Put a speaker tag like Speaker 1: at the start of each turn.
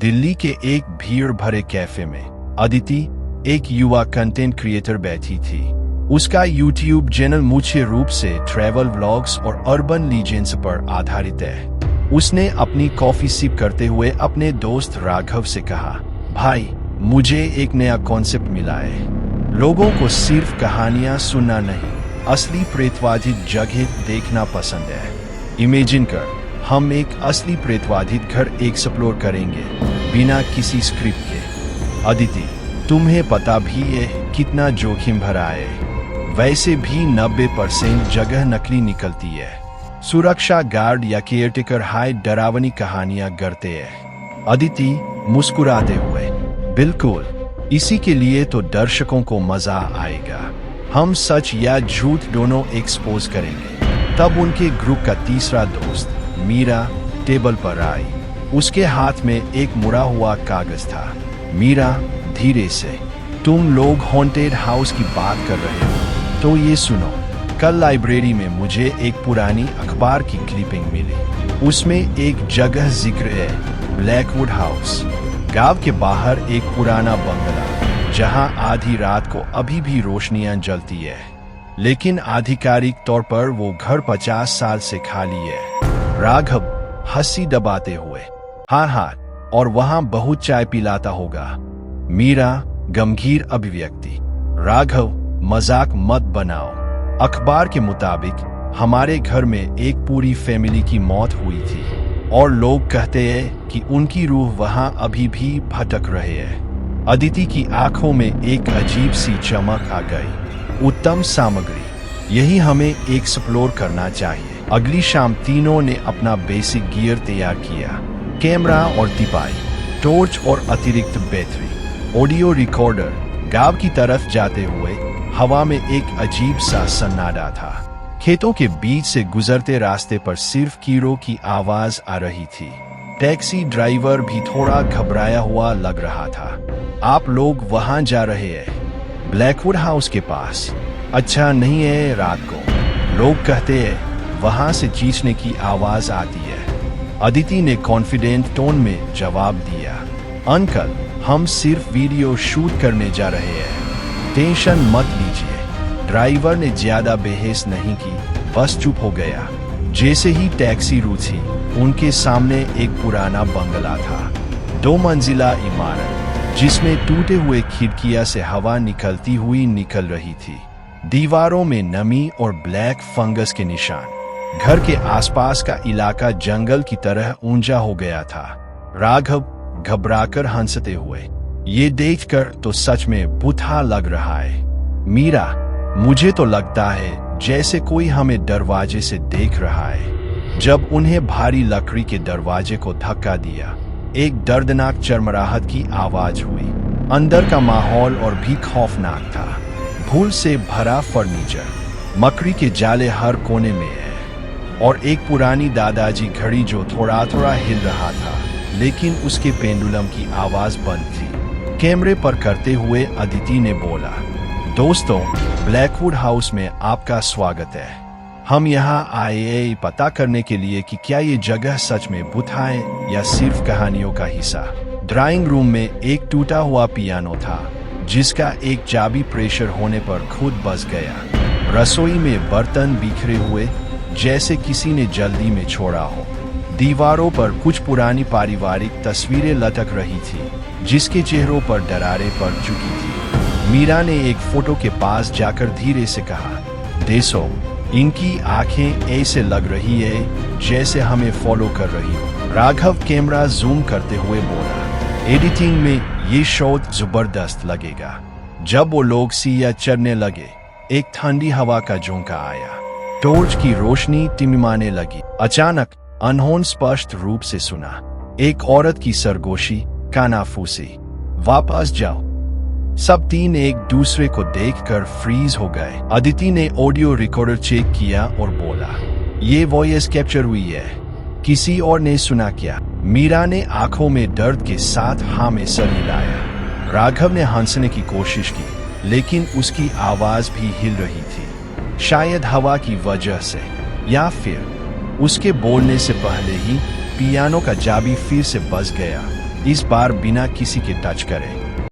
Speaker 1: दिल्ली के एक भीड़ भरे कैफे में अदिति, एक युवा कंटेंट क्रिएटर, बैठी थी। उसका यूट्यूब चैनल मुख्य रूप से ट्रैवल व्लॉग्स और अर्बन लीजेंड्स पर आधारित है। उसने अपनी कॉफी सिप करते हुए अपने दोस्त राघव से कहा, भाई, मुझे एक नया कॉन्सेप्ट मिला है। लोगों को सिर्फ कहानियां सुनना नहीं, असली प्रेतवाधित जगह देखना पसंद है। इमेजिन कर, हम एक असली प्रेतवाधित घर एक्सप्लोर करेंगे बिना किसी स्क्रिप्ट के। अदिति, तुम्हें पता भी है कितना जोखिम भरा है। वैसे भी 90% जगह नकली निकलती है। सुरक्षा गार्ड या केयरटेकर हाय डरावनी कहानियां गढ़ते हैं। अदिति मुस्कुराते हुए, बिल्कुल, इसी के लिए तो दर्शकों को मजा आएगा। हम सच या झूठ दोनों एक्सपोज करेंगे। तब उनके ग्रुप का तीसरा दोस्त मीरा टेबल पर आई। उसके हाथ में एक मुड़ा हुआ कागज था। मीरा, धीरे से, तुम लोग हॉन्टेड हाउस की बात कर रहे हो तो ये सुनो। कल लाइब्रेरी में मुझे एक पुरानी अखबार की क्लिपिंग मिली। उसमें एक जगह जिक्र है, ब्लैकवुड हाउस। गांव के बाहर एक पुराना बंगला, जहां आधी रात को अभी भी रोशनियां जलती है, लेकिन आधिकारिक तौर पर वो घर 50 साल से खाली है। राघव हंसी दबाते हुए, हाँ, और वहां बहुत चाय पिलाता होगा। मीरा गंभीर अभिव्यक्ति, राघव, मजाक मत बनाओ। अखबार के मुताबिक हमारे घर में एक पूरी फैमिली की मौत हुई थी और लोग कहते हैं कि उनकी रूह वहां अभी भी भटक रहे हैं। अदिति की आंखों में एक अजीब सी चमक आ गई। उत्तम सामग्री, यही हमें एक्सप्लोर करना चाहिए। अगली शाम तीनों ने अपना बेसिक गियर तैयार किया, कैमरा और तिपाई, टॉर्च और अतिरिक्त बैटरी, ऑडियो रिकॉर्डर। गांव की तरफ जाते हुए हवा में एक अजीब सा सन्नाटा था। खेतों के बीच से गुजरते रास्ते पर सिर्फ कीड़ों की आवाज आ रही थी। टैक्सी ड्राइवर भी थोड़ा घबराया हुआ लग रहा था। आप लोग वहां जा रहे हैं, ब्लैकवुड हाउस के पास? अच्छा नहीं है रात को, लोग कहते हैं वहां से चीखने की आवाज आती है। अदिति ने कॉन्फिडेंट टोन में जवाब दिया, अंकल, हम सिर्फ वीडियो शूट करने जा रहे हैं, टेंशन मत लीजिए। ड्राइवर ने ज्यादा बहस नहीं की, बस चुप हो गया। जैसे ही टैक्सी रुकी, उनके सामने एक पुराना बंगला था। 2 मंजिला इमारत, जिसमें टूटे हुए खिड़कियां से हवा निकलती हुई निकल रही थी। दीवारों में नमी और ब्लैक फंगस के निशान। घर के आसपास का इलाका जंगल की तरह ऊंचा हो गया था। राघव घबराकर हंसते हुए, ये देखकर तो सच में बुरा लग रहा है। मीरा, मुझे तो लगता है जैसे कोई हमें दरवाजे से देख रहा है। जब उन्हें भारी लकड़ी के दरवाजे को धक्का दिया, एक दर्दनाक चरमराहट की आवाज हुई। अंदर का माहौल और भी खौफनाक था। धूल से भरा फर्नीचर, मकड़ी के जाले हर कोने में है, और एक पुरानी दादाजी घड़ी जो थोड़ा थोड़ा हिल रहा था, लेकिन उसके पेंडुलम की आवाज बंद थी। कैमरे पर करते हुए अदिति ने बोला, दोस्तों, ब्लैकवुड हाउस में आपका स्वागत है। हम यहाँ आए हैं पता करने के लिए कि क्या ये जगह सच में भूत है या सिर्फ कहानियों का हिस्सा। ड्राइंग रूम में एक टूटा हुआ पियानो था, जिसका एक चाबी प्रेशर होने पर खुद बज गया। रसोई में बर्तन बिखरे हुए, जैसे किसी ने जल्दी में छोड़ा हो। दीवारों पर कुछ पुरानी पारिवारिक तस्वीरें लटक रही थी, जिसके चेहरों पर दरारें पड़ चुकी थी। मीरा ने एक फोटो के पास जाकर धीरे से कहा, देखो, इनकी आंखें ऐसे लग रही है जैसे हमें फॉलो कर रही हो। राघव कैमरा जूम करते हुए बोला, एडिटिंग में ये शॉट जबरदस्त लगेगा। जब वो लोग सीढ़ियां चढ़ने लगे, एक ठंडी हवा का झोंका आया। टॉर्च की रोशनी टिमटिमाने लगी। अचानक अनहोनी स्पष्ट रूप से सुना, एक औरत की सरगोशी, कानाफूसी, वापस जाओ। सब तीन एक दूसरे को देखकर फ्रीज हो गए। अदिति ने ऑडियो रिकॉर्डर चेक किया और बोला, ये वॉइस कैप्चर हुई है, किसी और ने सुना क्या? मीरा ने आंखों में दर्द के साथ हाँ में सर हिलाया। राघव ने हंसने की कोशिश की, लेकिन उसकी आवाज भी हिल रही थी, शायद हवा की वजह से, या फिर उसके बोलने से पहले ही पियानो का चाबी फिर से बज गया। इस बार बिना किसी के टच करे।